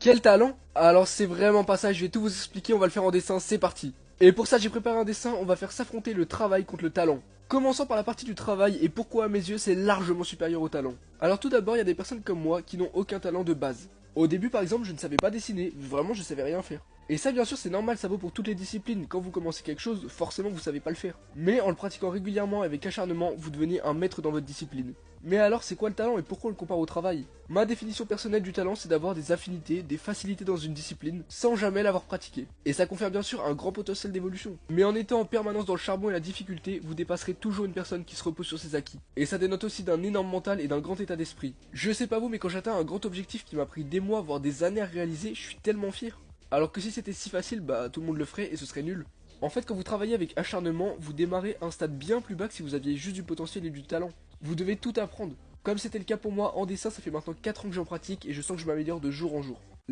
Quel talent? Alors c'est vraiment pas ça, je vais tout vous expliquer, on va le faire en dessin, c'est parti. Et pour ça j'ai préparé un dessin, on va faire s'affronter le travail contre le talent. Commençons par la partie du travail et pourquoi à mes yeux c'est largement supérieur au talent. Alors tout d'abord il y a des personnes comme moi qui n'ont aucun talent de base. Au début par exemple je ne savais pas dessiner, vraiment je savais rien faire. Et ça bien sûr c'est normal, ça vaut pour toutes les disciplines, quand vous commencez quelque chose, forcément vous savez pas le faire. Mais en le pratiquant régulièrement avec acharnement, vous devenez un maître dans votre discipline. Mais alors c'est quoi le talent et pourquoi on le compare au travail? Ma définition personnelle du talent c'est d'avoir des affinités, des facilités dans une discipline sans jamais l'avoir pratiquée. Et ça confère bien sûr un grand potentiel d'évolution. Mais en étant en permanence dans le charbon et la difficulté, vous dépasserez toujours une personne qui se repose sur ses acquis. Et ça dénote aussi d'un énorme mental et d'un grand état d'esprit. Je sais pas vous mais quand j'atteins un grand objectif qui m'a pris des mois voire des années à réaliser, je suis tellement fier. Alors que si c'était si facile, bah tout le monde le ferait et ce serait nul. En fait, quand vous travaillez avec acharnement, vous démarrez un stade bien plus bas que si vous aviez juste du potentiel et du talent. Vous devez tout apprendre. Comme c'était le cas pour moi en dessin, ça fait maintenant 4 ans que j'en pratique et je sens que je m'améliore de jour en jour.